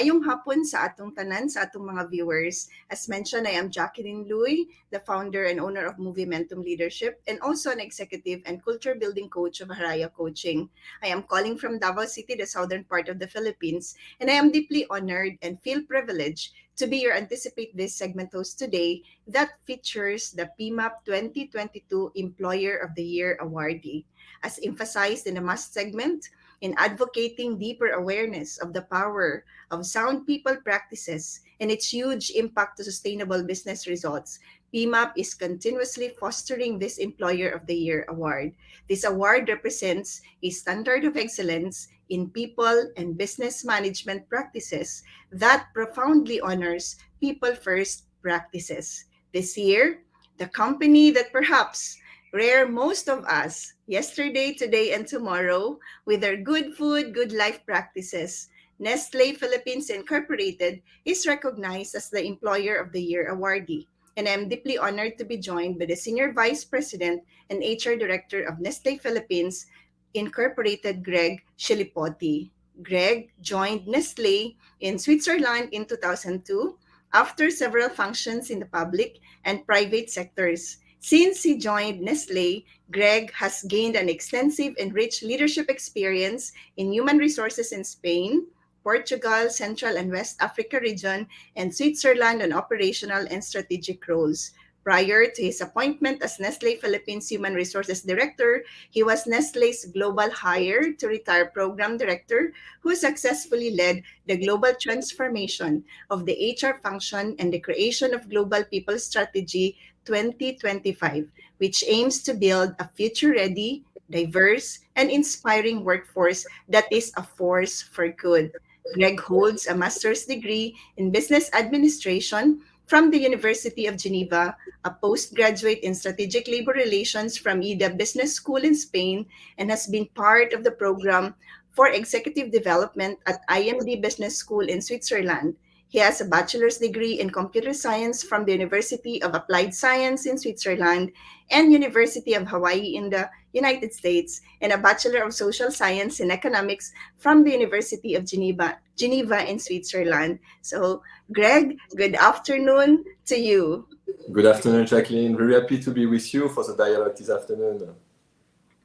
maayong hapon sa atong tanan, sa atong mga viewers. As mentioned, I am Jacqueline Fe Luy, the founder and owner of Movimentum Leadership and also an executive and culture building coach of Haraya Coaching. I am calling from Davao City, the southern part of the Philippines, and I am deeply honored and feel privileged to be your Anticipate This segment host today that features the PMAP 2022 Employer of the Year awardee. As emphasized in the must segment, in advocating deeper awareness of the power of sound people practices and its huge impact to sustainable business results, PMAP is continuously fostering this Employer of the Year award. This award represents a standard of excellence in people and business management practices that profoundly honors people first practices. This year, the company that perhaps rare most of us yesterday, today, and tomorrow with their good food, good life practices. Nestle Philippines Incorporated is recognized as the Employer of the Year awardee. And I am deeply honored to be joined by the Senior Vice President and HR Director of Nestle Philippines Incorporated, Gregoire Scilipoti. Greg joined Nestle in Switzerland in 2002 after several functions in the public and private sectors. Since he joined Nestle, Greg has gained an extensive and rich leadership experience in human resources in Spain, Portugal, Central and West Africa region, and Switzerland on operational and strategic roles. Prior to his appointment as Nestle Philippines Human Resources Director, he was Nestle's Global Hire to Retire Program Director, who successfully led the global transformation of the HR function and the creation of Global People Strategy 2025, which aims to build a future-ready, diverse, and inspiring workforce that is a force for good. Greg holds a master's degree in business administration from the University of Geneva, a postgraduate in strategic labor relations from IDA Business School in Spain, and has been part of the program for executive development at IMD Business School in Switzerland. He has a bachelor's degree in computer science from the University of Applied Science in Switzerland and University of Hawaii in the United States, and a bachelor of social science in economics from the University of Geneva in Switzerland. So, Greg, good afternoon to you. Good afternoon, Jacqueline. Very happy to be with you for the dialogue this afternoon.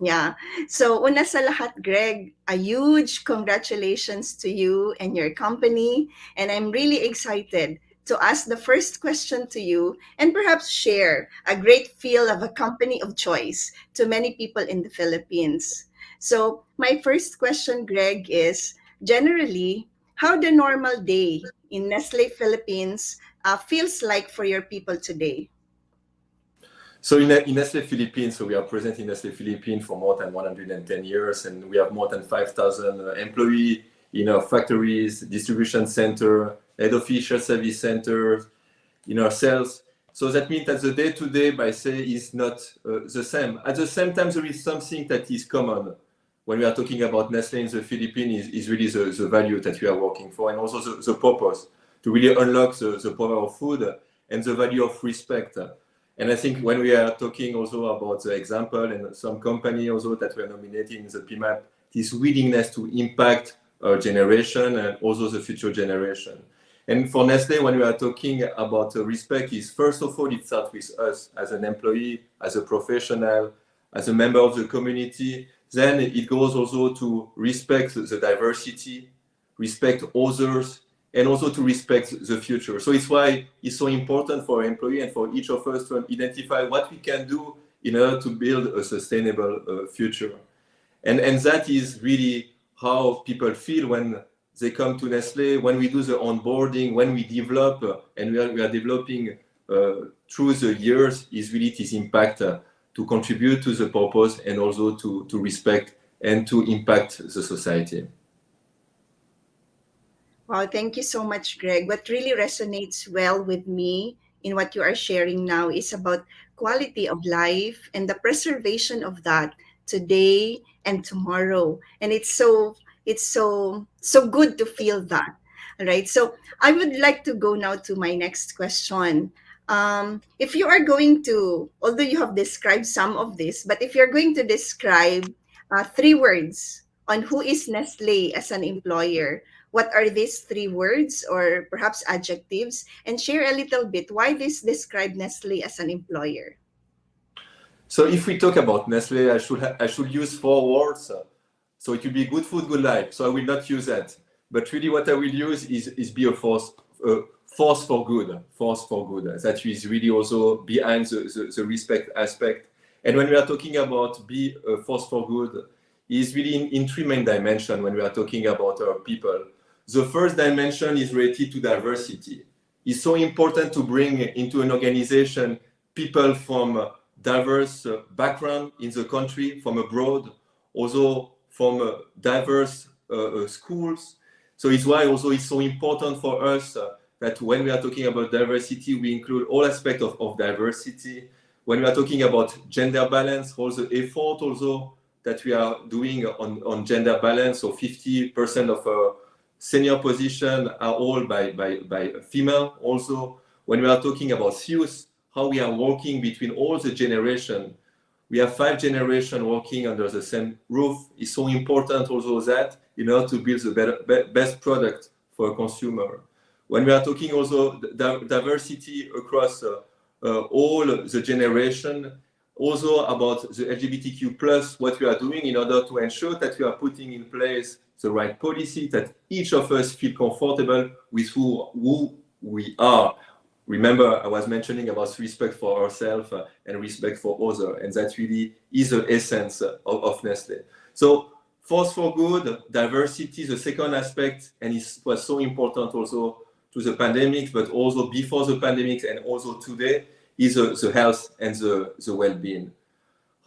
Yeah. So, una sa lahat, Greg, a huge congratulations to you and your company. And I'm really excited to ask the first question to you and perhaps share a great feel of a company of choice to many people in the Philippines. So, my first question, Greg, is generally how the normal day in Nestle Philippines feels like for your people today. So in Nestle Philippines, so we are present in Nestle Philippines for more than 110 years, and we have more than 5,000 employees in our factories, distribution center, head office, service centers, in our sales. So that means that the day-to-day, by say, is not the same. At the same time, there is something that is common when we are talking about Nestle in the Philippines is really the value that we are working for, and also the purpose to really unlock the power of food and the value of respect. And I think when we are talking also about the example and some company also that were nominated in the PMAP, this willingness to impact our generation and also the future generation. And for Nestle, when we are talking about respect, is first of all, it starts with us as an employee, as a professional, as a member of the community. Then it goes also to respect the diversity, respect others, and also to respect the future. So it's why it's so important for our employee and for each of us to identify what we can do in order to build a sustainable future. And that is really how people feel when they come to Nestle, when we do the onboarding, when we develop, and we are developing through the years, is really this impact to contribute to the purpose and also to respect and to impact the society. Wow, thank you so much, Greg. What really resonates well with me in what you are sharing now is about quality of life and the preservation of that today and tomorrow. And it's so good to feel that. All right. So I would like to go now to my next question. If you are going to, although you have described some of this, but if you're going to describe 3 words on who is Nestle as an employer, what are these three words or perhaps adjectives, and share a little bit why this describe Nestle as an employer. So if we talk about Nestle, I should use four words. So it will be good food, good life. So I will not use that. But really, what I will use is be a force for good, force for good. That is really also behind the respect aspect. And when we are talking about be a force for good, is really in three main dimensions when we are talking about our people. The first dimension is related to diversity. It's so important to bring into an organization people from diverse background in the country, from abroad, also from diverse schools. So it's why also it's so important for us that when we are talking about diversity, we include all aspects of diversity. When we are talking about gender balance, all the effort also that we are doing on gender balance, so 50% of our senior position are all by female also. When we are talking about youth, how we are working between all the generation. We have 5 generations working under the same roof. It's so important also that in order to build the best product for a consumer. When we are talking also diversity across all the generation, also about the LGBTQ plus, what we are doing in order to ensure that we are putting in place the right policy, that each of us feel comfortable with who we are. Remember, I was mentioning about respect for ourselves and respect for others, and that really is the essence of Nestle. So, force for good, diversity, the second aspect, and it was so important also to the pandemic, but also before the pandemic and also today, is the health and the well-being.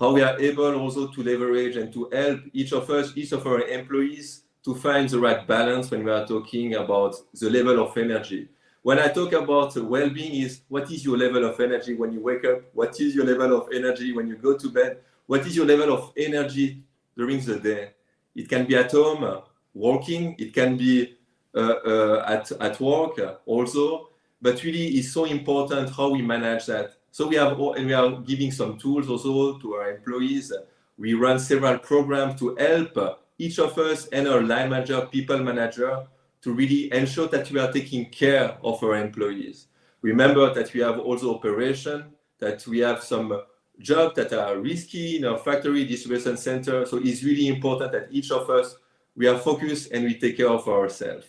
How we are able also to leverage and to help each of us, each of our employees, to find the right balance when we are talking about the level of energy. When I talk about well-being, is what is your level of energy when you wake up? What is your level of energy when you go to bed? What is your level of energy during the day? It can be at home, working. It can be at work also. But really, it's so important how we manage that. So we are giving some tools also to our employees. We run several programs to help each of us and our line manager, people manager, to really ensure that we are taking care of our employees. Remember that we have also operation, that we have some jobs that are risky in our factory distribution center. So it's really important that each of us, we are focused and we take care of ourselves.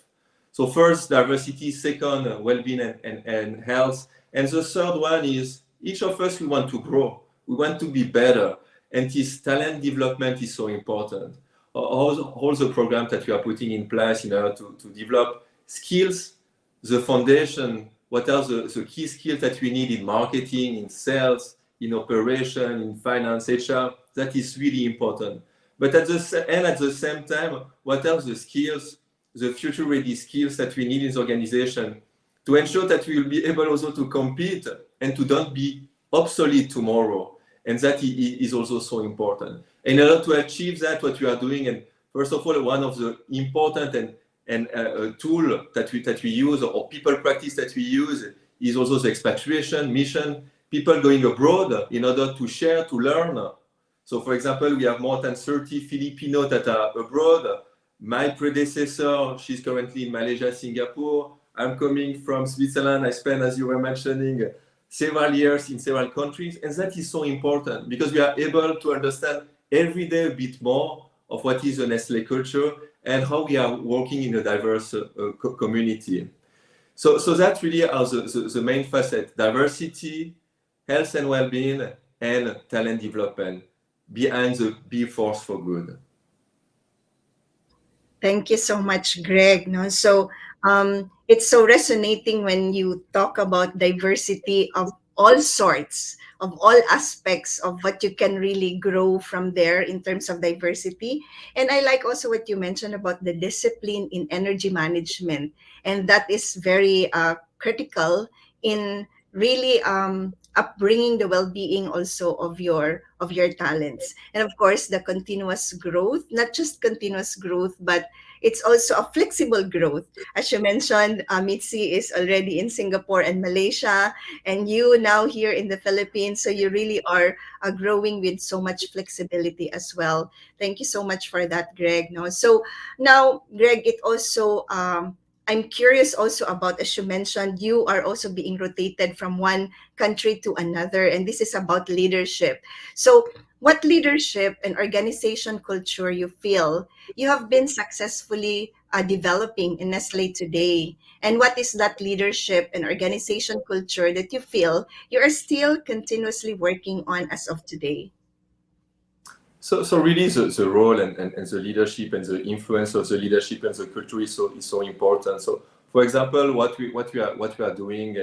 So first, diversity. Second, well-being and health. And the third one is each of us, we want to grow. We want to be better. And this talent development is so important. All the programs that we are putting in place in order to develop skills, the foundation, what are the key skills that we need in marketing, in sales, in operation, in finance, HR, that is really important. But at the same time, what are the skills, the future-ready skills that we need in the organization to ensure that we will be able also to compete and to don't be obsolete tomorrow. And that is also so important. In order to achieve that, what we are doing, and first of all, one of the important and tool that we use, or people practice that we use, is also the expatriation mission. People going abroad in order to share, to learn. So, for example, we have more than 30 Filipinos that are abroad. My predecessor, she's currently in Malaysia, Singapore. I'm coming from Switzerland. I spent, as you were mentioning, several years in several countries. And that is so important because we are able to understand every day a bit more of what is the Nestle culture and how we are working in a diverse community. So that really are the main facet: diversity, health and well-being, and talent development behind the Be Force for Good. Thank you so much, Greg. No, so it's so resonating when you talk about diversity of all sorts, of all aspects of what you can really grow from there in terms of diversity. And I like also what you mentioned about the discipline in energy management, and that is very critical in really upbringing the well-being also of your talents, and of course the continuous growth, not just continuous growth, but it's also a flexible growth. As you mentioned, Mitzi is already in Singapore and Malaysia, and you now here in the Philippines. So you really are growing with so much flexibility as well. Thank you so much for that, Greg. No, so now, Greg, it also I'm curious also about, as you mentioned, you are also being rotated from one country to another, and this is about leadership. So, what leadership and organization culture you feel you have been successfully developing in Nestle today? And what is that leadership and organization culture that you feel you are still continuously working on as of today? So really the role and the leadership and the influence of the leadership and the culture is so important. So for example, what we are doing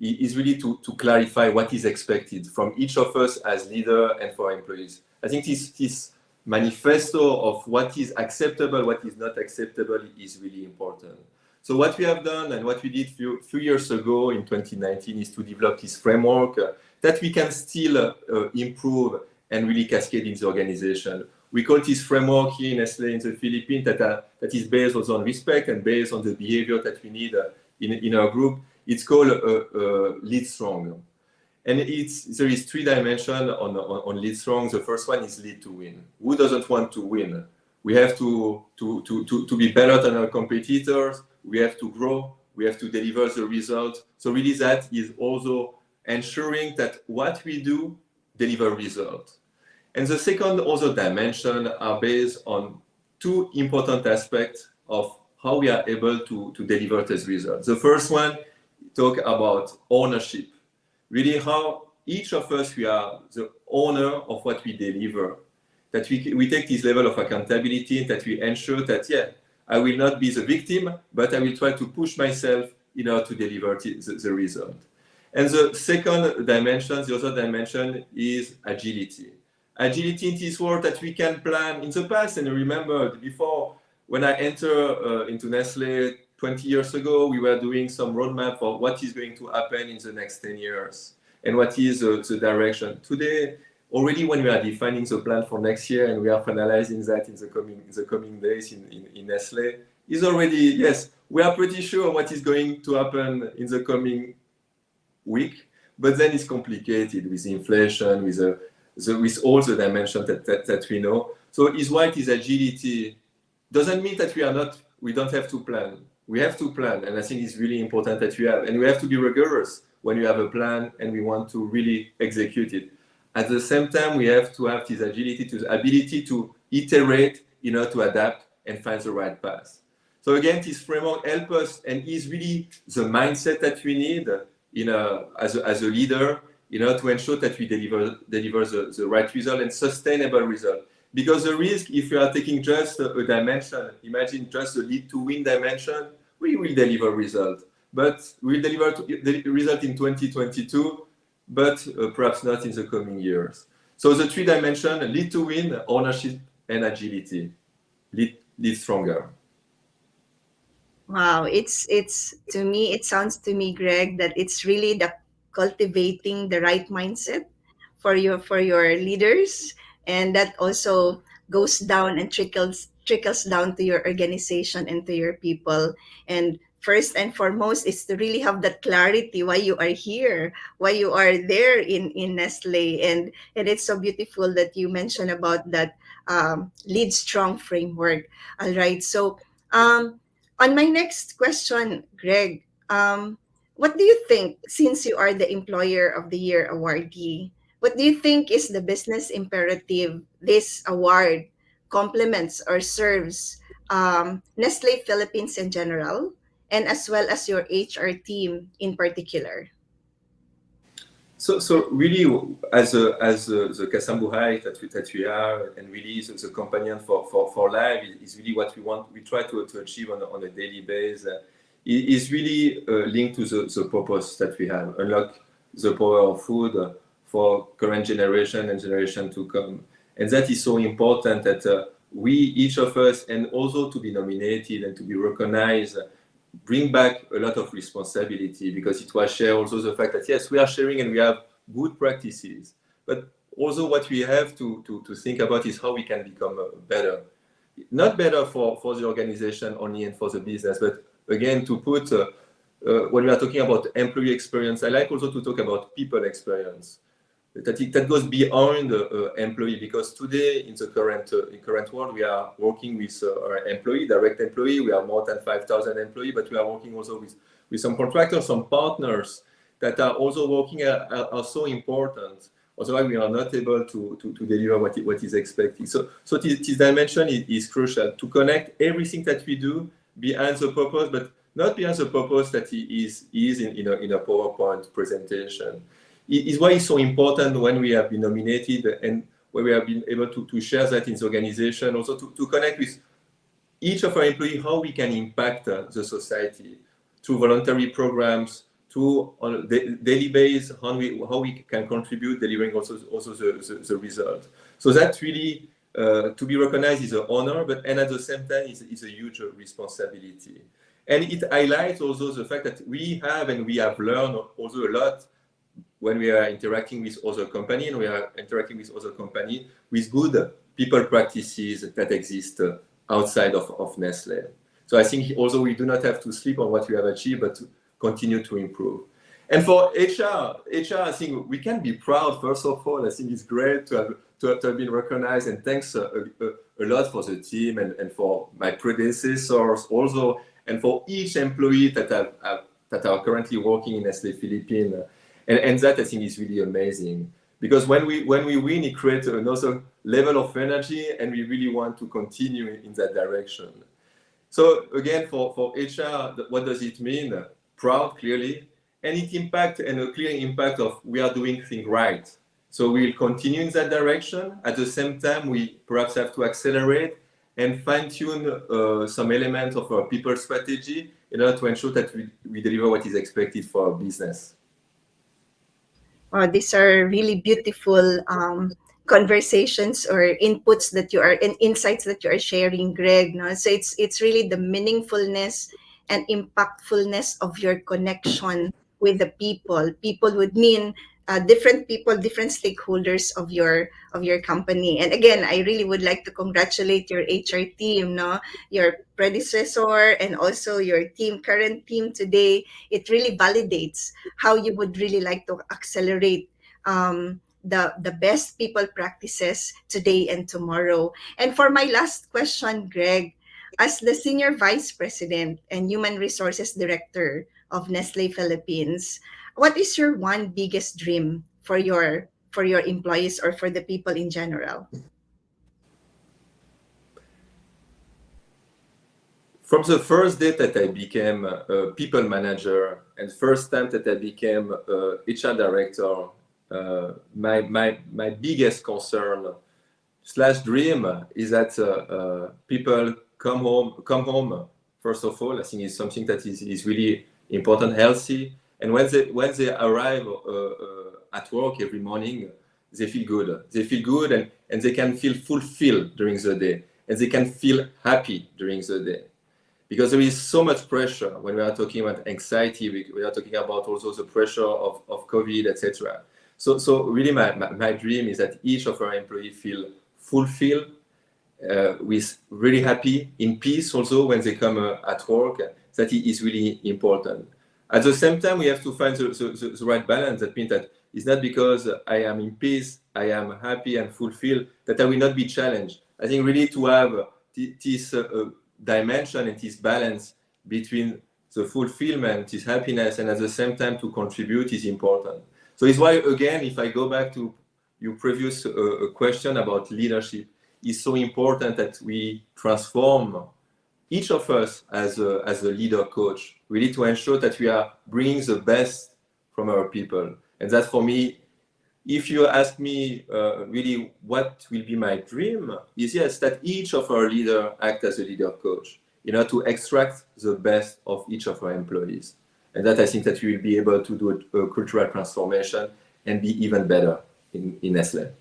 is really to clarify what is expected from each of us as leader and for employees. I think this manifesto of what is acceptable, what is not acceptable is really important. So what we have done and what we did few years ago in 2019 is to develop this framework that we can still improve and really cascade in the organization. We call this framework here in Nestle in the Philippines that is based also on respect and based on the behavior that we need in our group. It's called Lead Strong. And there is 3 dimensions on Lead Strong. The first one is lead to win. Who doesn't want to win? We have to be better than our competitors. We have to grow. We have to deliver the result. So really that is also ensuring that what we do deliver results. And the second also dimension are based on 2 important aspects of how we are able to deliver these results. The first one, talk about ownership. Really how each of us, we are the owner of what we deliver. That we take this level of accountability and that we ensure that, yeah, I will not be the victim, but I will try to push myself in order to deliver the result. And the second dimension, the other dimension is agility. Agility in this world that we can plan in the past. And remember, before, when I entered into Nestle 20 years ago, we were doing some roadmap for what is going to happen in the next 10 years and what is the direction. Today, already when we are defining the plan for next year and we are finalizing that in the coming days in Nestle, is already, yes, we are pretty sure what is going to happen in the coming week, but then it's complicated with inflation, with all the dimensions that we know. So is why it is agility. Doesn't mean that we don't have to plan. We have to plan, and I think it's really important that we have. And we have to be rigorous when we have a plan and we want to really execute it. At the same time, we have to have this agility, the ability to iterate in order to adapt and find the right path. So again, this framework helps us and is really the mindset that we need as a leader in order to ensure that we deliver the right result and sustainable result. Because the risk, if you are taking just a dimension, imagine just the lead to win dimension, we will deliver result. But we'll deliver the result in 2022, but perhaps not in the coming years. So the 3 dimensions, lead to win, ownership, and agility. Lead stronger. Wow, it's to me, it sounds to me, Greg, that it's really the cultivating the right mindset for your leaders, and that also goes down and trickles down to your organization and to your people. And first and foremost is to really have that clarity why you are here, why you are there in Nestle, and it's so beautiful that you mentioned about that lead strong framework. All right, so on my next question, Greg, what do you think, since you are the Employer of the Year awardee, what do you think is the business imperative this award complements or serves Nestle Philippines in general, and as well as your HR team in particular? So really, as the Kasambuhai that we are, and really the companion for life is really what we want. We try to achieve on a daily basis. Is really linked to the purpose that we have. Unlock the power of food for current generation and generation to come. And that is so important that we, each of us, and also to be nominated and to be recognized, bring back a lot of responsibility, because it was shared also the fact that yes, we are sharing and we have good practices, but also what we have to think about is how we can become better. not better for the organization only and for the business, but again, to put, when we are talking about employee experience, I like also to talk about people experience. That goes beyond employee, because today in the current world, we are working with our employee, direct employee. We have more than 5,000 employees, but we are working also with some contractors, some partners that are also working are so important. Otherwise, we are not able to deliver what is expected. So this dimension is crucial, to connect everything that we do behind the purpose, but not behind the purpose that is in a PowerPoint presentation. Is why it's so important when we have been nominated and when we have been able to share that in the organization, also to connect with each of our employees, how we can impact the society through voluntary programs, to on a daily basis, how we can contribute, delivering also the result. So that really, to be recognized is an honor, and at the same time is a huge responsibility. And it highlights also the fact that we have learned also a lot when we are interacting with other companies, and we are interacting with other companies with good people practices that exist outside of Nestle. So I think also we do not have to sleep on what we have achieved, but to continue to improve. And for HR, I think we can be proud. First of all, I think it's great to have been recognized, and thanks a lot for the team and for my predecessors also, and for each employee that are currently working in Nestle Philippines. And that I think is really amazing, because when we win, it creates another level of energy, and we really want to continue in that direction. So again, for HR, what does it mean? Proud, clearly, and it impact, and a clear impact of we are doing things right. So we'll continue in that direction. At the same time, we perhaps have to accelerate and fine-tune some elements of our people strategy in order to ensure that we deliver what is expected for our business. These are really beautiful conversations or inputs that you are and insights that you are sharing, Greg. No? So it's really the meaningfulness and impactfulness of your connection with the people. People would mean different people, different stakeholders of your company. And again, I really would like to congratulate your HR team, no, your predecessor, and also your current team today. It really validates how you would really like to accelerate the best people practices today and tomorrow. And for my last question, Greg, as the Senior Vice President and Human Resources Director of Nestle Philippines, what is your one biggest dream for your employees or for the people in general? From the first day that I became a people manager, and first time that I became HR director, my biggest concern / dream is that people come home. First of all, I think it's something that is really important, healthy, and when they arrive at work every morning, they feel good. They feel good, and they can feel fulfilled during the day, and they can feel happy during the day. Because there is so much pressure when we are talking about anxiety, we are talking about also the pressure of COVID, etc. So really my dream is that each of our employees feel fulfilled, with really happy, in peace also when they come at work. That is really important. At the same time, we have to find the right balance. That means that it's not because I am in peace, I am happy and fulfilled, that I will not be challenged. I think really to have this dimension and this balance between the fulfillment, this happiness, and at the same time to contribute is important. So it's why, again, if I go back to your previous question about leadership, it's so important that we transform each of us as a leader coach, really to ensure that we are bringing the best from our people. And that, for me, if you ask me really what will be my dream, is yes, that each of our leaders act as a leader coach, to extract the best of each of our employees. And that I think that we will be able to do a cultural transformation and be even better in Nestle.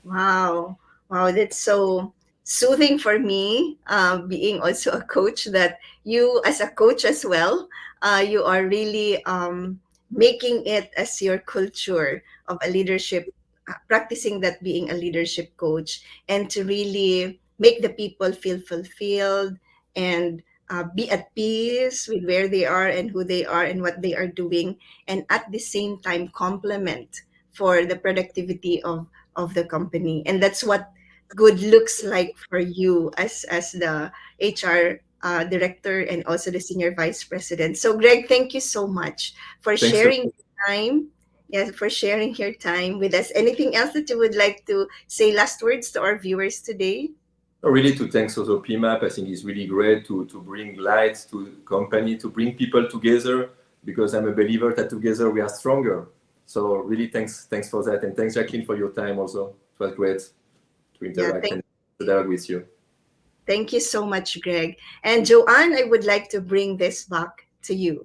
Wow. Wow, that's so soothing for me, being also a coach, that you, as a coach as well, you are really making it as your culture of a leadership, practicing that, being a leadership coach, and to really make the people feel fulfilled and be at peace with where they are and who they are and what they are doing, and at the same time complement for the productivity of the company. And that's what good looks like for you as the HR director and also the senior vice president. So Greg, thank you so much for Thanks. sharing time. Yes, for sharing your time with us. Anything else that you would like to say last words to our viewers today? Really to thanks also PMAP. I think it's really great to bring light to company, to bring people together, because I'm a believer that together we are stronger. So really thanks for that. And thanks, Jacqueline, for your time also. It was great to interact and to dialogue with you. Thank you so much, Greg. And Joanne, I would like to bring this back to you.